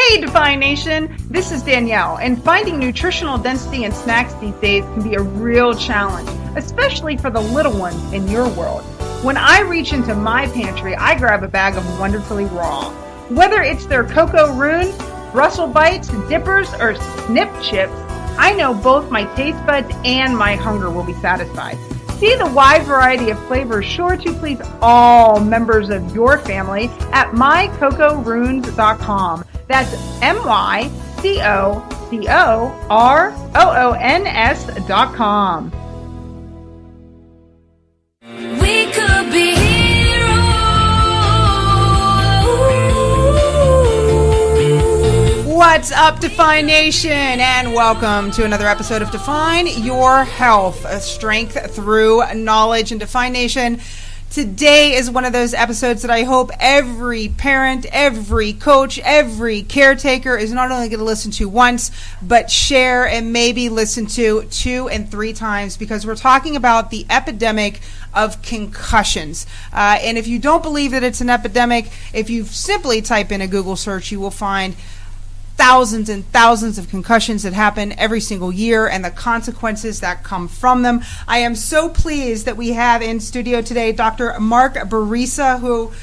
Hey, Define Nation! This is Danielle, and finding nutritional density in snacks these days can be a real challenge, especially for the little ones in your world. When I reach into my pantry, I grab a bag of Wonderfully Raw. Whether it's their Cocoa Rune, Brussels Bites, Dippers, or Snip Chips, I know both my taste buds and my hunger will be satisfied. See the wide variety of flavors sure to please all members of your family at mycocorunes.com. That's mycocoruons.com. We could be heroes. What's up, Define Nation, and welcome to another episode of Define Your Health, strength through knowledge. And Define Nation, today is one of those episodes that I hope every parent, every coach, every caretaker is not only going to listen to once, but share and maybe listen to 2 and 3 times, because we're talking about the epidemic of concussions. And if you don't believe that it's an epidemic, if you simply type in a Google search, you will find thousands and thousands of concussions that happen every single year and the consequences that come from them. I am so pleased that we have in studio today Dr. Mark Barisa, who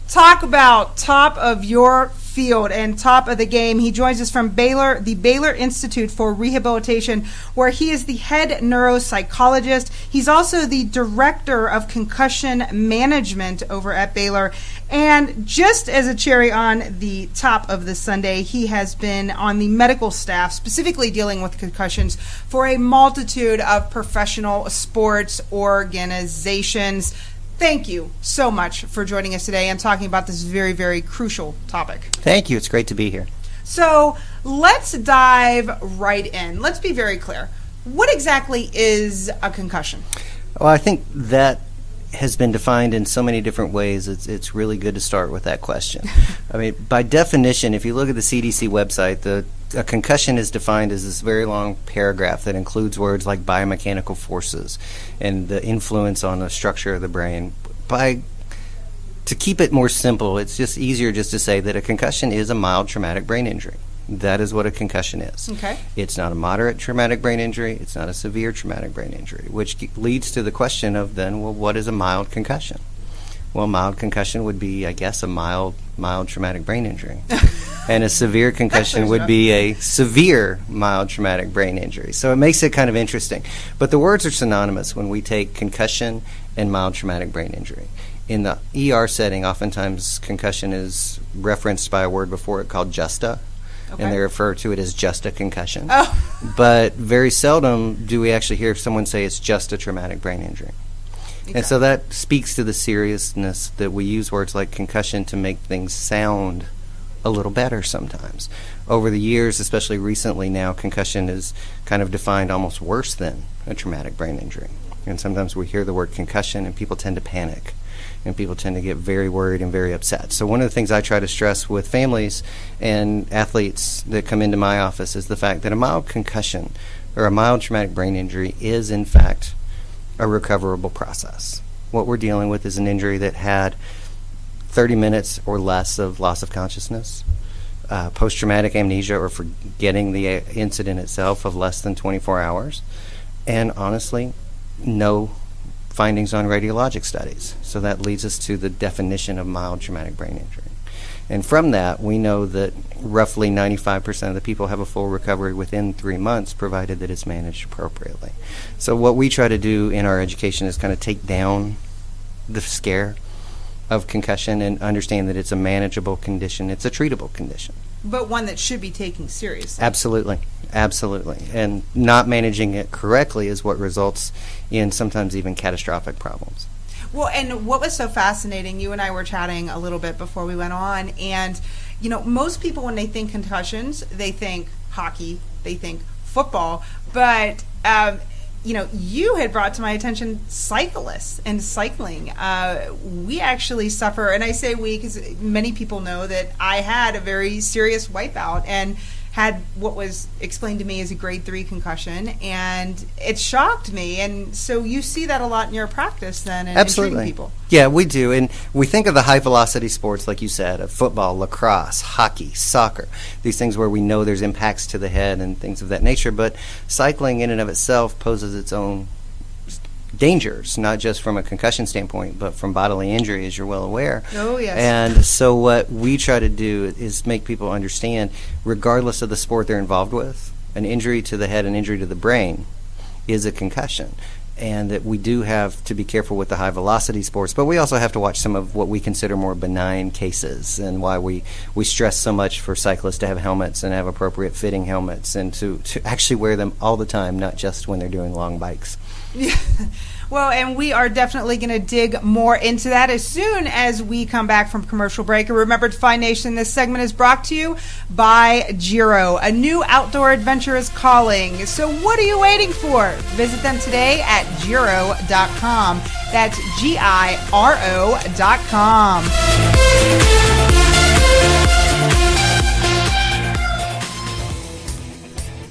talk about top of your field and top of the game. He joins us from Baylor, the Baylor Institute for Rehabilitation, where he is the head neuropsychologist. He's also the director of concussion management over at Baylor. And just as a cherry on the top of the sundae, he has been on the medical staff, specifically dealing with concussions, for a multitude of professional sports organizations. Thank you so much for joining us today and talking about this very, very crucial topic. Thank you. It's great to be here. So let's dive right in. Let's be very clear. What exactly is a concussion? Well, I think that has been defined in so many different ways. It's really good to start with that question. I mean, by definition, if you look at the CDC website, a concussion is defined as this very long paragraph that includes words like biomechanical forces and the influence on the structure of the brain. To keep it more simple, it's just easier just to say that a concussion is a mild traumatic brain injury. That is what a concussion is. Okay. It's not a moderate traumatic brain injury. It's not a severe traumatic brain injury, which leads to the question of then, well, what is a mild concussion? Well, mild concussion would be, I guess, a mild traumatic brain injury. And a severe concussion would be a severe mild traumatic brain injury. So it makes it kind of interesting. But the words are synonymous when we take concussion and mild traumatic brain injury. In the ER setting, oftentimes concussion is referenced by a word before it called justa. Okay. And they refer to it as just a concussion. Oh. But very seldom do we actually hear someone say it's just a traumatic brain injury. Okay. And so that speaks to the seriousness that we use words like concussion to make things sound a little better sometimes. Over the years, especially recently now, concussion is kind of defined almost worse than a traumatic brain injury. And sometimes we hear the word concussion and people tend to panic. And people tend to get very worried and very upset. So one of the things I try to stress with families and athletes that come into my office is the fact that a mild concussion or a mild traumatic brain injury is, in fact, a recoverable process. What we're dealing with is an injury that had 30 minutes or less of loss of consciousness, post-traumatic amnesia or forgetting the incident itself of less than 24 hours, and honestly, no findings on radiologic studies. So that leads us to the definition of mild traumatic brain injury. And from that, we know that roughly 95% of the people have a full recovery within 3 months, provided that it's managed appropriately. So what we try to do in our education is kind of take down the scare of concussion and understand that it's a manageable condition. It's a treatable condition. But one that should be taken seriously. Absolutely. And not managing it correctly is what results in sometimes even catastrophic problems. Well, and what was so fascinating, you and I were chatting a little bit before we went on, and, you know, most people when they think concussions, they think hockey, they think football, but, you know, you had brought to my attention cyclists and cycling. We actually suffer, and I say we because many people know that I had a very serious wipeout, and had what was explained to me as a grade 3 concussion, and it shocked me. And so you see that a lot in your practice then, and Absolutely. treating people. Yeah, we do. And we think of the high velocity sports, like you said, of football, lacrosse, hockey, soccer, these things where we know there's impacts to the head and things of that nature. But cycling in and of itself poses its own dangers, not just from a concussion standpoint, but from bodily injury, as you're well aware. Oh, yes. And so what we try to do is make people understand, regardless of the sport they're involved with, an injury to the head, an injury to the brain is a concussion. And that we do have to be careful with the high velocity sports, but we also have to watch some of what we consider more benign cases, and why we stress so much for cyclists to have helmets and have appropriate fitting helmets, and to actually wear them all the time, not just when they're doing long bikes. Yeah. Well, and we are definitely going to dig more into that as soon as we come back from commercial break. And remember, Define Nation, this segment is brought to you by Giro. A new outdoor adventure is calling. So what are you waiting for? Visit them today at Giro.com. That's GIRO.com.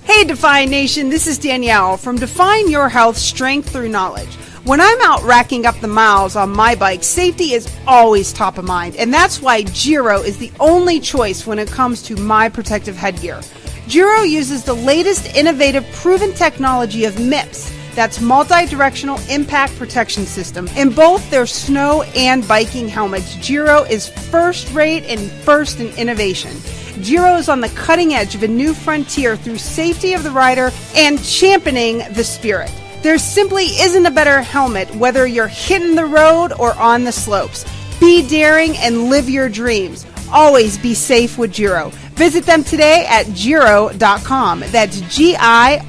Hey, Define Nation, this is Danielle from Define Your Health Strength Through Knowledge. When I'm out racking up the miles on my bike, safety is always top of mind, and that's why Giro is the only choice when it comes to my protective headgear. Giro uses the latest innovative proven technology of MIPS, that's multi-directional impact protection system. In both their snow and biking helmets, Giro is first rate and first in innovation. Giro is on the cutting edge of a new frontier through safety of the rider and championing the spirit. There simply isn't a better helmet, whether you're hitting the road or on the slopes. Be daring and live your dreams. Always be safe with Giro. Visit them today at Giro.com. That's GIRO.com.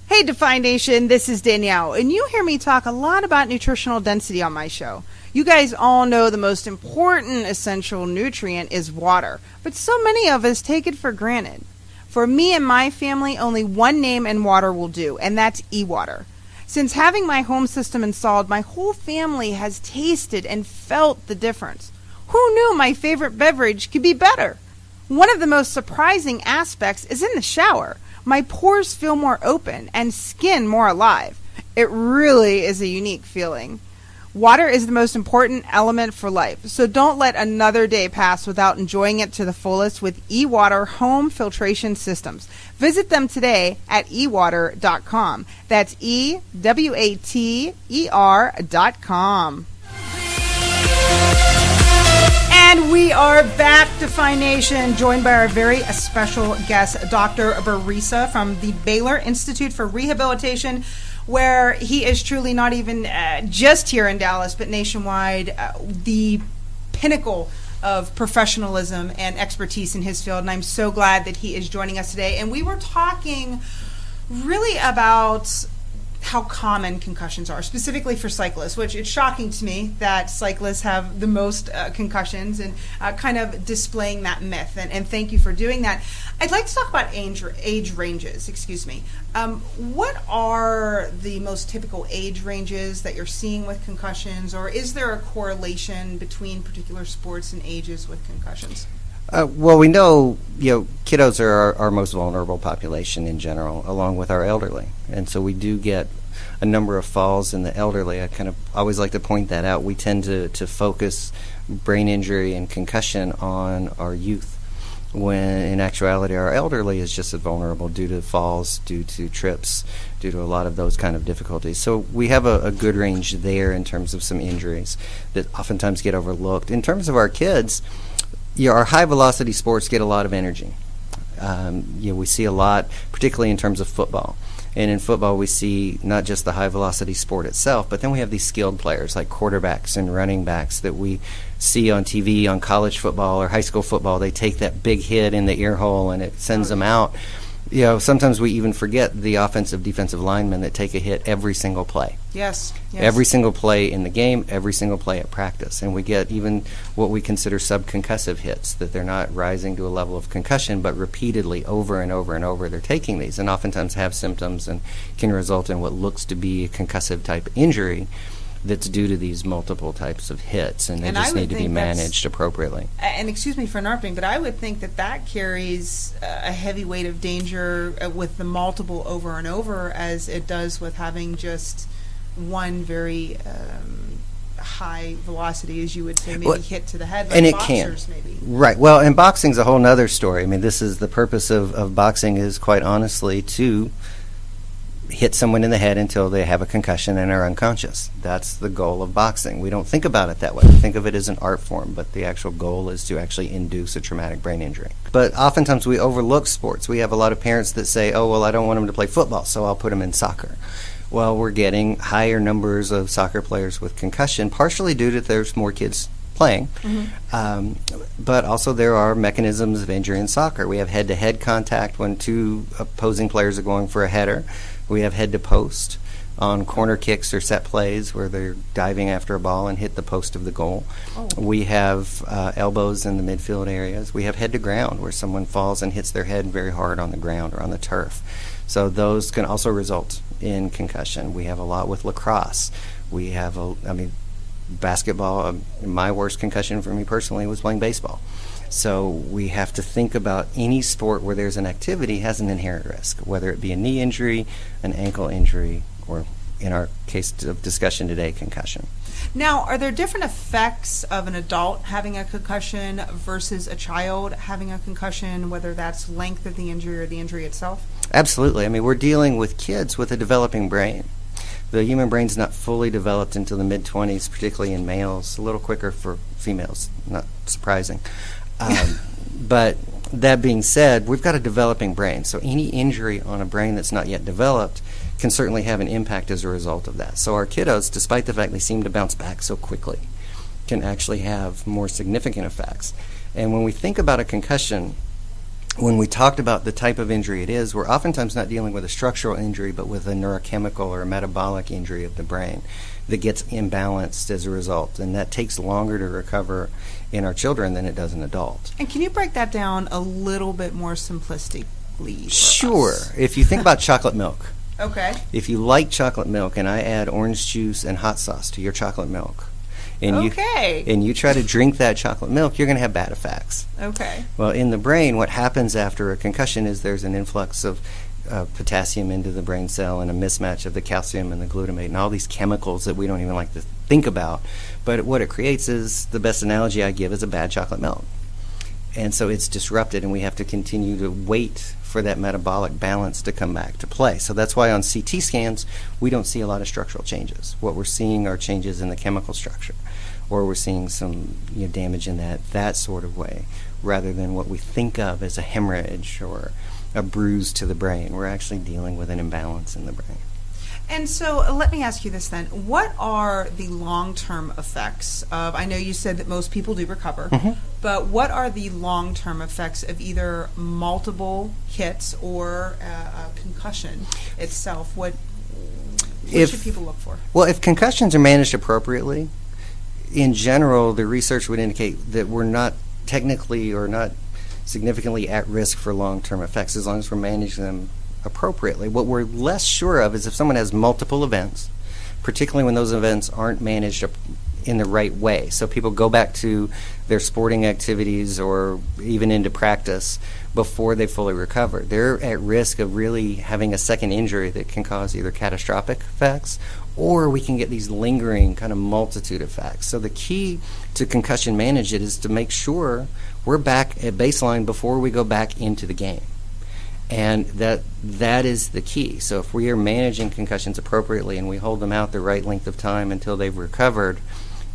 Hey, Define Nation, this is Danielle, and you hear me talk a lot about nutritional density on my show. You guys all know the most important essential nutrient is water, but so many of us take it for granted. For me and my family, only one name in water will do, and that's e-water. Since having my home system installed, my whole family has tasted and felt the difference. Who knew my favorite beverage could be better? One of the most surprising aspects is in the shower. My pores feel more open and skin more alive. It really is a unique feeling. Water is the most important element for life, so don't let another day pass without enjoying it to the fullest with eWater home filtration systems. Visit them today at ewater.com. That's EWATER.com. And we are back, Define Nation, joined by our very special guest, Dr. Barisa from the Baylor Institute for Rehabilitation, where he is truly not even just here in Dallas, but nationwide, the pinnacle of professionalism and expertise in his field. And I'm so glad that he is joining us today. And we were talking really about how common concussions are, specifically for cyclists, which it's shocking to me that cyclists have the most concussions, and kind of displaying that myth. And thank you for doing that. I'd like to talk about age ranges. What are the most typical age ranges that you're seeing with concussions, or is there a correlation between particular sports and ages with concussions? Well, we know, kiddos are our most vulnerable population in general, along with our elderly. And so we do get a number of falls in the elderly. I kind of always like to point that out. We tend to focus brain injury and concussion on our youth, when in actuality our elderly is just as vulnerable due to falls, due to trips, due to a lot of those kind of difficulties. So we have a good range there in terms of some injuries that oftentimes get overlooked. In terms of our kids, our high-velocity sports get a lot of energy. We see a lot, particularly in terms of football. And in football, we see not just the high-velocity sport itself, but then we have these skilled players like quarterbacks and running backs that we see on TV on college football or high school football. They take that big hit in the ear hole, and it sends them out. Sometimes we even forget the offensive, defensive linemen that take a hit every single play. Yes. Every single play in the game, every single play at practice. And we get even what we consider subconcussive hits, that they're not rising to a level of concussion, but repeatedly, over and over and over, they're taking these, and oftentimes have symptoms and can result in what looks to be a concussive type injury. that's due to these multiple types of hits, and they And I just would need to be think that's- managed appropriately. And excuse me for interrupting, but I would think that carries a heavy weight of danger with the multiple over and over as it does with having just one very high velocity, as you would say, maybe Well, hit to the head, like and it boxers can. maybe. Right. Well, and boxing's a whole nother story. I mean, this is the purpose of boxing is quite honestly to hit someone in the head until they have a concussion and are unconscious. That's the goal of boxing. We don't think about it that way. We think of it as an art form, but the actual goal is to actually induce a traumatic brain injury. But oftentimes we overlook sports. We have a lot of parents that say, oh, well, I don't want them to play football, so I'll put them in soccer. Well, we're getting higher numbers of soccer players with concussion, partially due to there's more kids playing. But also there are mechanisms of injury in soccer. We have head-to-head contact when two opposing players are going for a header. We have head-to-post on corner kicks or set plays where they're diving after a ball and hit the post of the goal. We have elbows in the midfield areas. We have head-to-ground where someone falls and hits their head very hard on the ground or on the turf. So those can also result in concussion. We have a lot with lacrosse. We have, basketball. My worst concussion for me personally was playing baseball. So we have to think about any sport where there's an activity has an inherent risk, whether it be a knee injury, an ankle injury, or in our case of discussion today, concussion. Now, are there different effects of an adult having a concussion versus a child having a concussion, whether that's length of the injury or the injury itself? Absolutely. I mean, we're dealing with kids with a developing brain. The human brain's not fully developed until the mid-20s, particularly in males, a little quicker for females, not surprising. But that being said, we've got a developing brain, so any injury on a brain that's not yet developed can certainly have an impact as a result of that. So our kiddos, despite the fact they seem to bounce back so quickly, can actually have more significant effects. And when we think about a concussion, when we talked about the type of injury it is, we're oftentimes not dealing with a structural injury, but with a neurochemical or a metabolic injury of the brain that gets imbalanced as a result. And that takes longer to recover in our children than it does in adults. And can you break that down a little bit more simplistically for Sure. us? If you think about chocolate milk, Okay. if you like chocolate milk and I add orange juice and hot sauce to your chocolate milk, and Okay. you try to drink that chocolate milk, you're going to have bad effects. Okay. Well, in the brain, what happens after a concussion is there's an influx of potassium into the brain cell and a mismatch of the calcium and the glutamate and all these chemicals that we don't even like to think about. But what it creates is, the best analogy I give is a bad chocolate milk. And so it's disrupted, and we have to continue to wait for that metabolic balance to come back to play. So that's why on CT scans, we don't see a lot of structural changes. What we're seeing are changes in the chemical structure, or we're seeing some damage in that sort of way, rather than what we think of as a hemorrhage or a bruise to the brain. We're actually dealing with an imbalance in the brain. And so let me ask you this then. What are the long-term effects of, I know you said that most people do recover, but what are the long-term effects of either multiple hits or a concussion itself? What should people look for? Well, if concussions are managed appropriately, in general, the research would indicate that we're not technically or not significantly at risk for long-term effects as long as we're managing them appropriately. What we're less sure of is if someone has multiple events, particularly when those events aren't managed in the right way. So people go back to their sporting activities or even into practice before they fully recover. They're at risk of really having a second injury that can cause either catastrophic effects, or we can get these lingering kind of multitude effects. So the key to concussion management is to make sure we're back at baseline before we go back into the game. And that is the key. So if we are managing concussions appropriately and we hold them out the right length of time until they've recovered,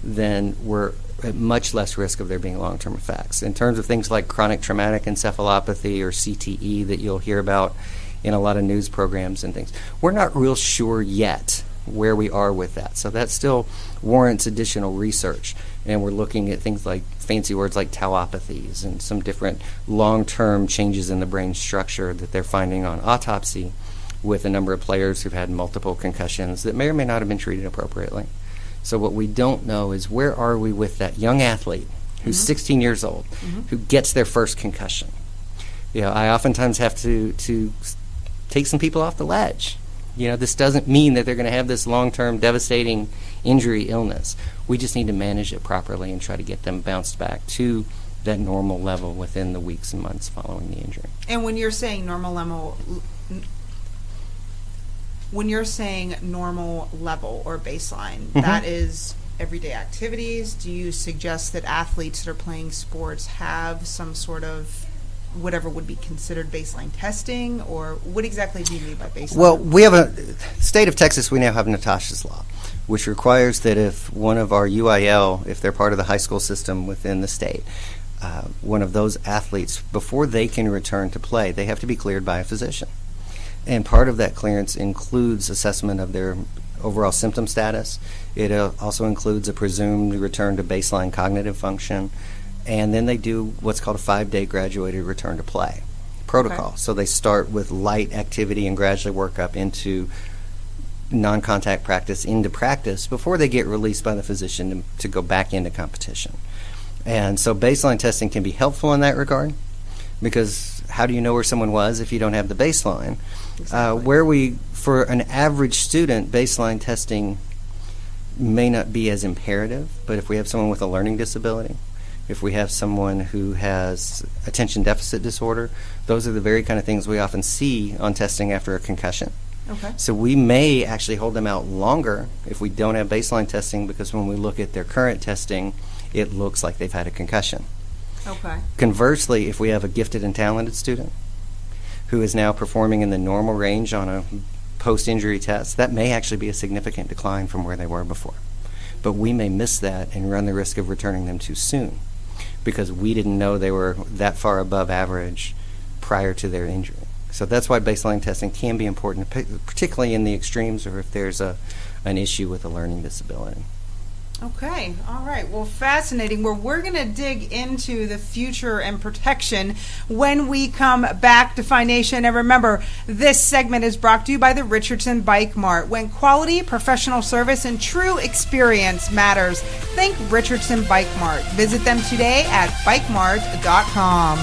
then we're at much less risk of there being long-term effects. In terms of things like chronic traumatic encephalopathy or CTE that you'll hear about in a lot of news programs and things, we're not real sure yet where we are with that. So that still warrants additional research. And we're looking at things like fancy words like tauopathies and some different long-term changes in the brain structure that they're finding on autopsy with a number of players who've had multiple concussions that may or may not have been treated appropriately. So what we don't know is where are we with that young athlete who's 16 years old, who gets their first concussion. I oftentimes have to take some people off the ledge This doesn't mean that they're going to have this long-term devastating injury illness. We just need to manage it properly and try to get them bounced back to that normal level within the weeks and months following the injury. And when you're saying normal level or baseline, that is everyday activities. Do you suggest that athletes that are playing sports have some sort of whatever would be considered baseline testing, or what exactly do you mean by baseline? Well, we have state of Texas, we now have Natasha's Law, which requires that if one of our UIL, if they're part of the high school system within the state, one of those athletes, before they can return to play, they have to be cleared by a physician. And part of that clearance includes assessment of their overall symptom status. It also includes a presumed return to baseline cognitive function. And then they do what's called a 5-day graduated return to play protocol. Okay. So they start with light activity and gradually work up into non-contact practice, into practice, before they get released by the physician to go back into competition. And so baseline testing can be helpful in that regard, because how do you know where someone was if you don't have the baseline? Exactly. For an average student, baseline testing may not be as imperative, but if we have someone with a learning disability, if we have someone who has attention deficit disorder, those are the very kind of things we often see on testing after a concussion. Okay. So we may actually hold them out longer if we don't have baseline testing, because when we look at their current testing, it looks like they've had a concussion. Okay. Conversely, if we have a gifted and talented student who is now performing in the normal range on a post-injury test, that may actually be a significant decline from where they were before. But we may miss that and run the risk of returning them too soon, because we didn't know they were that far above average prior to their injury. So that's why baseline testing can be important, particularly in the extremes or if there's an issue with a learning disability. Okay, all right. Well, fascinating. We're going to dig into the future and protection when we come back to Define Nation. And remember, this segment is brought to you by the Richardson Bike Mart. When quality, professional service, and true experience matters, think Richardson Bike Mart. Visit them today at bikemart.com.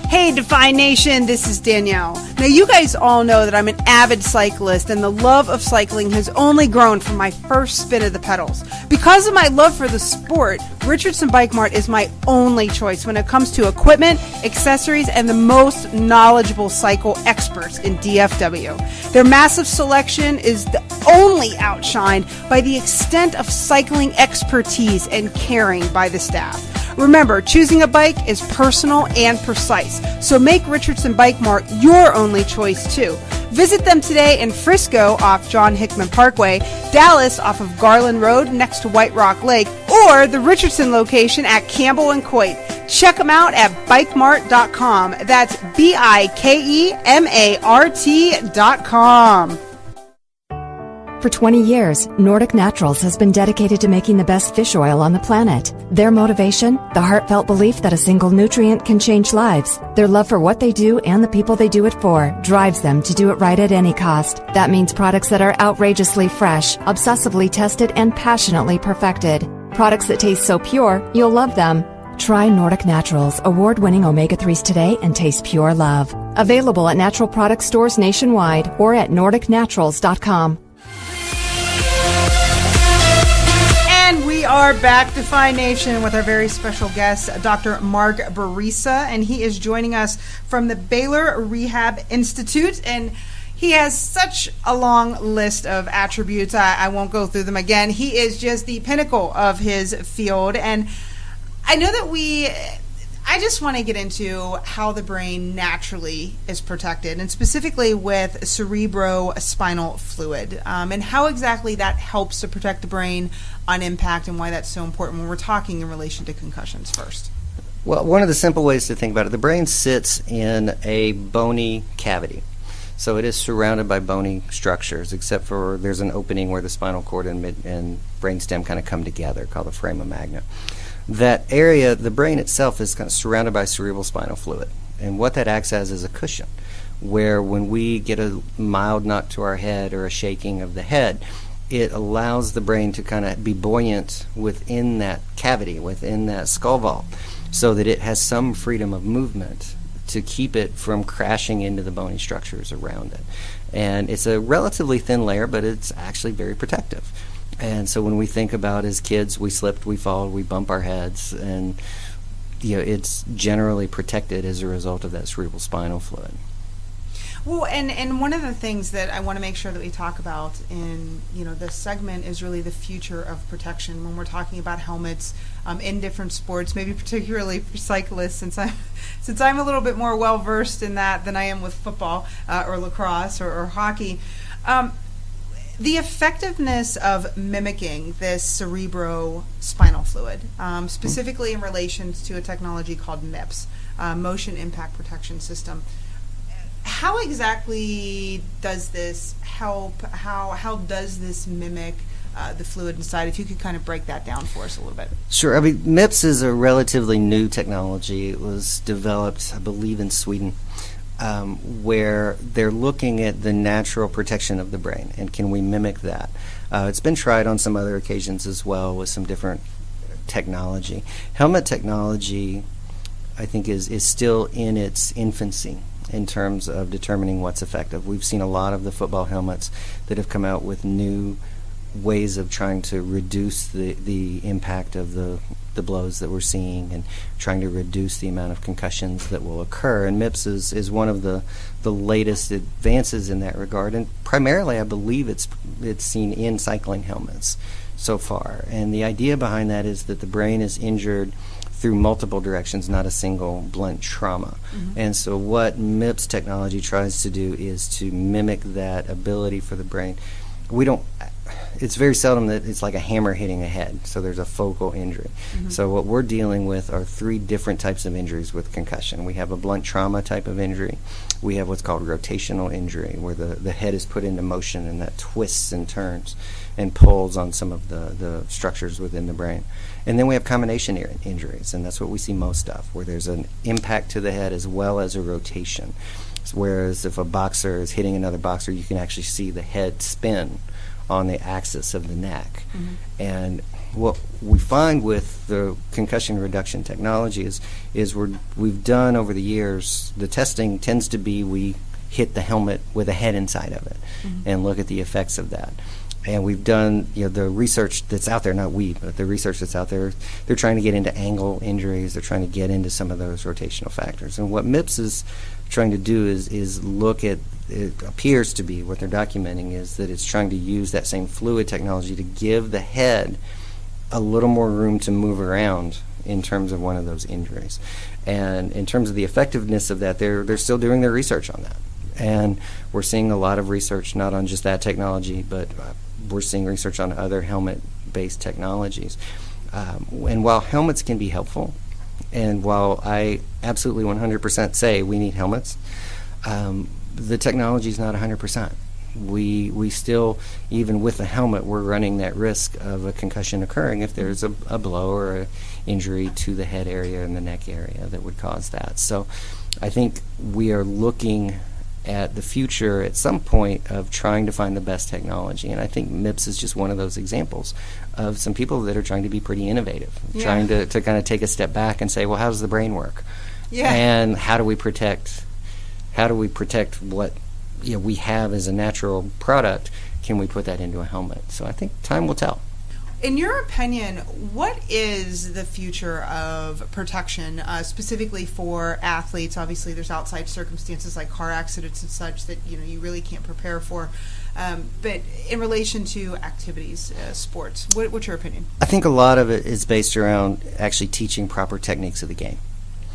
Hey, Define Nation, this is Danielle. Now, you guys all know that I'm an avid cyclist, and the love of cycling has only grown from my first spin of the pedals. Because of my love for the sport, Richardson Bike Mart is my only choice when it comes to equipment, accessories, and the most knowledgeable cycle experts in DFW. Their massive selection is only outshined by the extent of cycling expertise and caring by the staff. Remember, choosing a bike is personal and precise, so make Richardson Bike Mart your only choice too. Visit them today in Frisco off John Hickman Parkway, Dallas off of Garland Road next to White Rock Lake, or the Richardson location at Campbell and Coit. Check them out at bikemart.com. That's BIKEMART.com. For 20 years, Nordic Naturals has been dedicated to making the best fish oil on the planet. Their motivation? The heartfelt belief that a single nutrient can change lives. Their love for what they do and the people they do it for drives them to do it right at any cost. That means products that are outrageously fresh, obsessively tested, and passionately perfected. Products that taste so pure, you'll love them. Try Nordic Naturals award-winning omega-3s today and taste pure love. Available at natural product stores nationwide or at nordicnaturals.com. And we are back to Define Nation with our very special guest, Dr. Mark Barisa, and he is joining us from the Baylor Rehab Institute. And he has such a long list of attributes. I won't go through them again. He is just the pinnacle of his field. And I know that I just want to get into how the brain naturally is protected, and specifically with cerebrospinal fluid, and how exactly that helps to protect the brain on impact, and why that's so important when we're talking in relation to concussions first. Well, one of the simple ways to think about it, the brain sits in a bony cavity. So it is surrounded by bony structures, except for there's an opening where the spinal cord and brainstem kind of come together, called the foramen magnum. That area, the brain itself, is kind of surrounded by cerebral spinal fluid. And what that acts as is a cushion, where when we get a mild knock to our head or a shaking of the head, it allows the brain to kind of be buoyant within that cavity, within that skull vault. so that it has some freedom of movement to keep it from crashing into the bony structures around it. And it's a relatively thin layer, but it's actually very protective. And so when we think about as kids, we slipped, we fall, we bump our heads, and it's generally protected as a result of that cerebral spinal fluid. Well, and one of the things that I want to make sure that we talk about in this segment is really the future of protection when we're talking about helmets in different sports, maybe particularly for cyclists, since I'm a little bit more well versed in that than I am with football or lacrosse or hockey. The effectiveness of mimicking this cerebrospinal fluid, specifically in relation to a technology called MIPS, Motion Impact Protection System. How exactly does this help? How does this mimic the fluid inside? If you could kind of break that down for us a little bit. Sure. I mean, MIPS is a relatively new technology. It was developed, I believe, in Sweden, where they're looking at the natural protection of the brain, and can we mimic that? It's been tried on some other occasions as well with some different technology. Helmet technology, I think, is still in its infancy in terms of determining what's effective. We've seen a lot of the football helmets that have come out with new ways of trying to reduce the impact of the blows that we're seeing, and trying to reduce the amount of concussions that will occur. And MIPS is one of the latest advances in that regard, and primarily I believe it's seen in cycling helmets so far. And the idea behind that is that the brain is injured through multiple directions, not a single blunt trauma. Mm-hmm. And so what MIPS technology tries to do is to mimic that ability for the brain. It's very seldom that it's like a hammer hitting a head, so there's a focal injury. Mm-hmm. So what we're dealing with are three different types of injuries with concussion. We have a blunt trauma type of injury. We have what's called rotational injury, where the head is put into motion and that twists and turns and pulls on some of the structures within the brain. And then we have combination injuries, and that's what we see most of, where there's an impact to the head as well as a rotation. Whereas if a boxer is hitting another boxer, you can actually see the head spin on the axis of the neck. Mm-hmm. And what we find with the concussion reduction technology is we've done over the years, the testing tends to be we hit the helmet with a head inside of it, mm-hmm. and look at the effects of that. And we've done, the research that's out there, not we, but the research that's out there, they're trying to get into angle injuries, they're trying to get into some of those rotational factors. And what MIPS is trying to do is look at, it appears to be, what they're documenting is that it's trying to use that same fluid technology to give the head a little more room to move around in terms of one of those injuries. And in terms of the effectiveness of that, they're still doing their research on that. And we're seeing a lot of research, not on just that technology, but we're seeing research on other helmet-based technologies. And while helmets can be helpful, and while I absolutely 100% say we need helmets, the technology is not 100%. We still, even with a helmet, we're running that risk of a concussion occurring if there's a blow or an injury to the head area and the neck area that would cause that. So I think we are looking at the future at some point of trying to find the best technology, and I think MIPS is just one of those examples of some people that are trying to be pretty innovative, trying to kind of take a step back and say, well, how does the brain work? Yeah. And how do we protect what we have as a natural product? Can we put that into a helmet? So I think time will tell. In your opinion, what is the future of protection, specifically for athletes? Obviously, there's outside circumstances like car accidents and such that you really can't prepare for. But in relation to activities, sports, what's your opinion? I think a lot of it is based around actually teaching proper techniques of the game.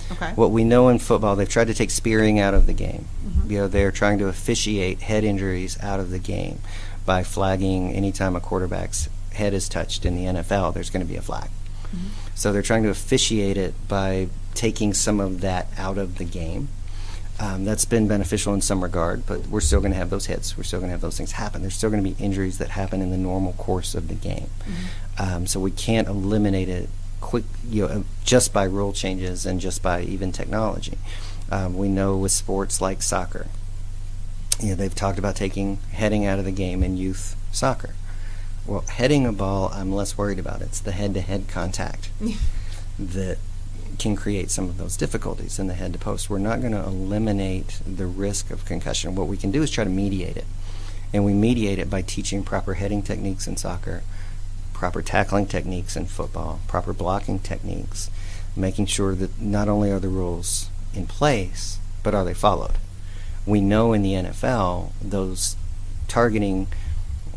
Okay. What we know in football, they've tried to take spearing out of the game. Mm-hmm. They're trying to officiate head injuries out of the game by flagging anytime a quarterback's head is touched in the NFL, there's going to be a flag. Mm-hmm. So they're trying to officiate it by taking some of that out of the game. That's been beneficial in some regard, but we're still going to have those hits. We're still going to have those things happen. There's still going to be injuries that happen in the normal course of the game. Mm-hmm. So we can't eliminate it quick, just by rule changes and just by even technology. We know with sports like soccer, they've talked about taking heading out of the game in youth soccer. Well, heading a ball, I'm less worried about. It's the head-to-head contact that can create some of those difficulties in the head to post. We're not going to eliminate the risk of concussion. What we can do is try to mediate it. And we mediate it by teaching proper heading techniques in soccer, proper tackling techniques in football, proper blocking techniques, making sure that not only are the rules in place, but are they followed. We know in the NFL, those targeting,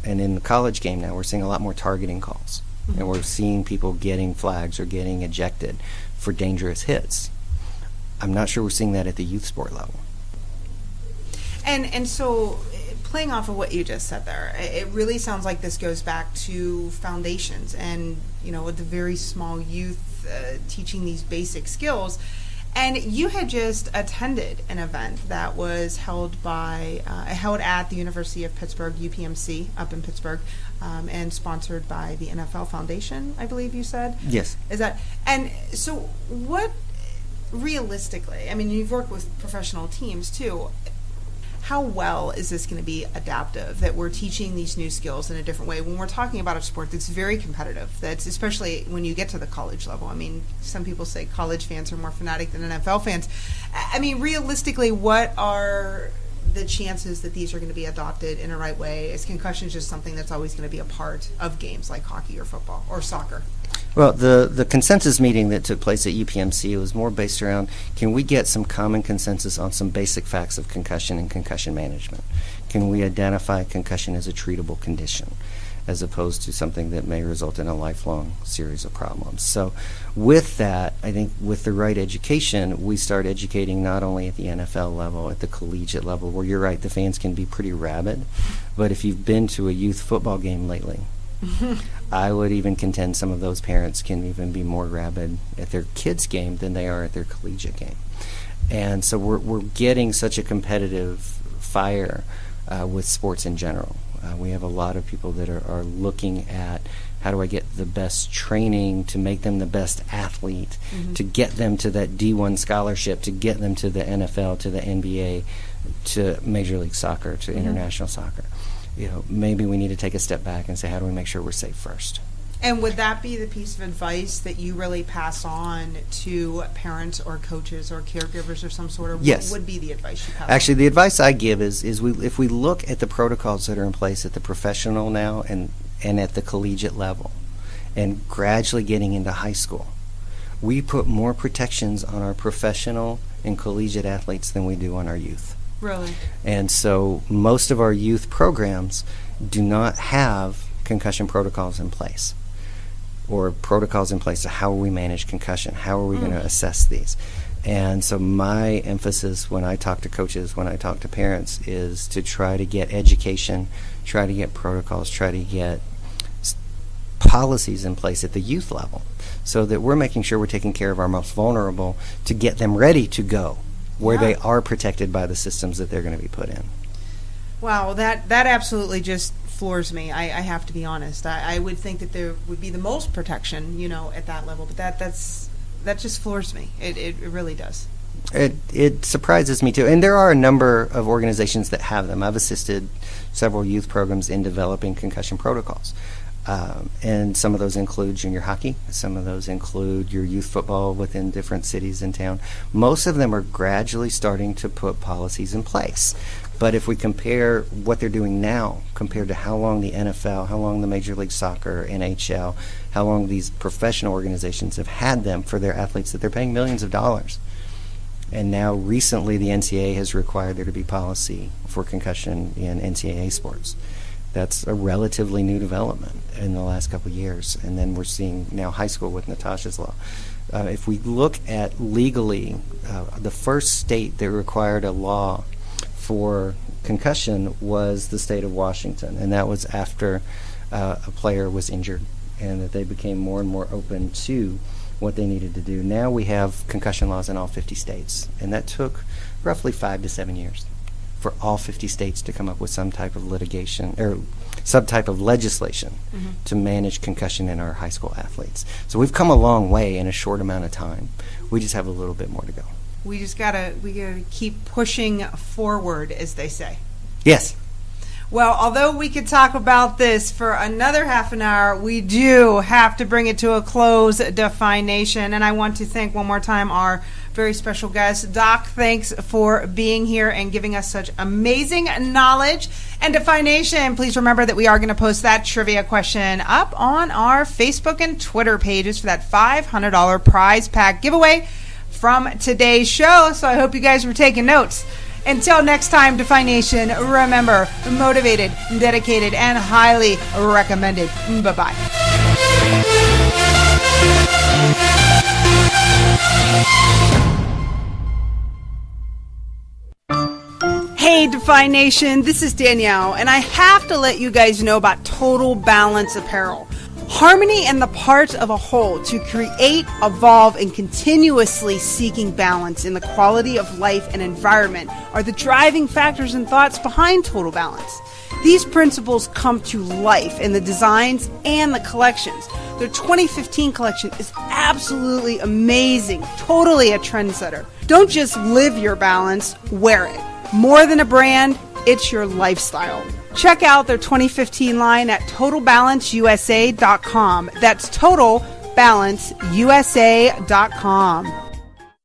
and in the college game now, we're seeing a lot more targeting calls. And we're seeing people getting flags or getting ejected for dangerous hits. I'm not sure we're seeing that at the youth sport level. And so, playing off of what you just said there, it really sounds like this goes back to foundations and, with the very small youth teaching these basic skills. And you had just attended an event that was held at the University of Pittsburgh, UPMC, up in Pittsburgh, and sponsored by the NFL Foundation, I believe you said? Yes. And so what, realistically, I mean, you've worked with professional teams too, how well is this going to be adaptive, that we're teaching these new skills in a different way when we're talking about a sport that's very competitive, that's especially when you get to the college level? I mean, some people say college fans are more fanatic than NFL fans. I mean, realistically, what are the chances that these are going to be adopted in a right way? Is concussion just something that's always going to be a part of games like hockey or football or soccer? Well, the consensus meeting that took place at UPMC was more based around, can we get some common consensus on some basic facts of concussion and concussion management? Can we identify concussion as a treatable condition, as opposed to something that may result in a lifelong series of problems? So with that, I think with the right education, we start educating not only at the NFL level, at the collegiate level, where you're right, the fans can be pretty rabid. But if you've been to a youth football game lately, I would even contend some of those parents can even be more rabid at their kids' game than they are at their collegiate game. And so we're getting such a competitive fire with sports in general. We have a lot of people that are looking at, how do I get the best training to make them the best athlete, to get them to that D1 scholarship, to get them to the NFL, to the NBA, to Major League Soccer, to international soccer. Maybe we need to take a step back and say, how do we make sure we're safe first? And would that be the piece of advice that you really pass on to parents or coaches or caregivers or some sort of? Yes. What would be the advice you pass Actually, on? the advice I give is if we look at the protocols that are in place at the professional now and at the collegiate level, and gradually getting into high school, we put more protections on our professional and collegiate athletes than we do on our youth. Really? And so most of our youth programs do not have concussion protocols in place, or protocols in place to how we manage concussion, how are we going to assess these. And so my emphasis when I talk to coaches, when I talk to parents, is to try to get education, try to get protocols, try to get policies in place at the youth level, so that we're making sure we're taking care of our most vulnerable to get them ready to go where they are protected by the systems that they're going to be put in. Wow, that absolutely just floors me. I have to be honest. I would think that there would be the most protection, at that level, but that just floors me. It really does. It surprises me too, and there are a number of organizations that have them. I've assisted several youth programs in developing concussion protocols. And some of those include junior hockey. Some of those include your youth football within different cities in town. Most of them are gradually starting to put policies in place. But if we compare what they're doing now compared to how long the NFL, how long the Major League Soccer, NHL, how long these professional organizations have had them for their athletes that they're paying millions of dollars. And now recently the NCAA has required there to be policy for concussion in NCAA sports. That's a relatively new development in the last couple of years. And then we're seeing now high school with Natasha's law. If we look at legally, the first state that required a law for concussion was the state of Washington. And that was after a player was injured, and that they became more and more open to what they needed to do. Now we have concussion laws in all 50 states. And that took roughly 5 to 7 years for all 50 states to come up with some type of litigation or some type of legislation to manage concussion in our high school athletes. So we've come a long way in a short amount of time. We just have a little bit more to go. We gotta keep pushing forward, as they say. Yes. Well, although we could talk about this for another half an hour, we do have to bring it to a close, Define Nation. And I want to thank one more time our very special guest. Doc, thanks for being here and giving us such amazing knowledge. And Define Nation, please remember that we are going to post that trivia question up on our Facebook and Twitter pages for that $500 prize pack giveaway from today's show. So I hope you guys were taking notes. Until next time, Define Nation, remember, motivated, dedicated, and highly recommended. Bye-bye. Hey, Define Nation, this is Danielle, and I have to let you guys know about Total Balance Apparel. Harmony and the parts of a whole to create, evolve, and continuously seeking balance in the quality of life and environment are the driving factors and thoughts behind Total Balance. These principles come to life in the designs and the collections. Their 2015 collection is absolutely amazing, totally a trendsetter. Don't just live your balance, wear it. More than a brand, it's your lifestyle. Check out their 2015 line at TotalBalanceUSA.com. That's TotalBalanceUSA.com.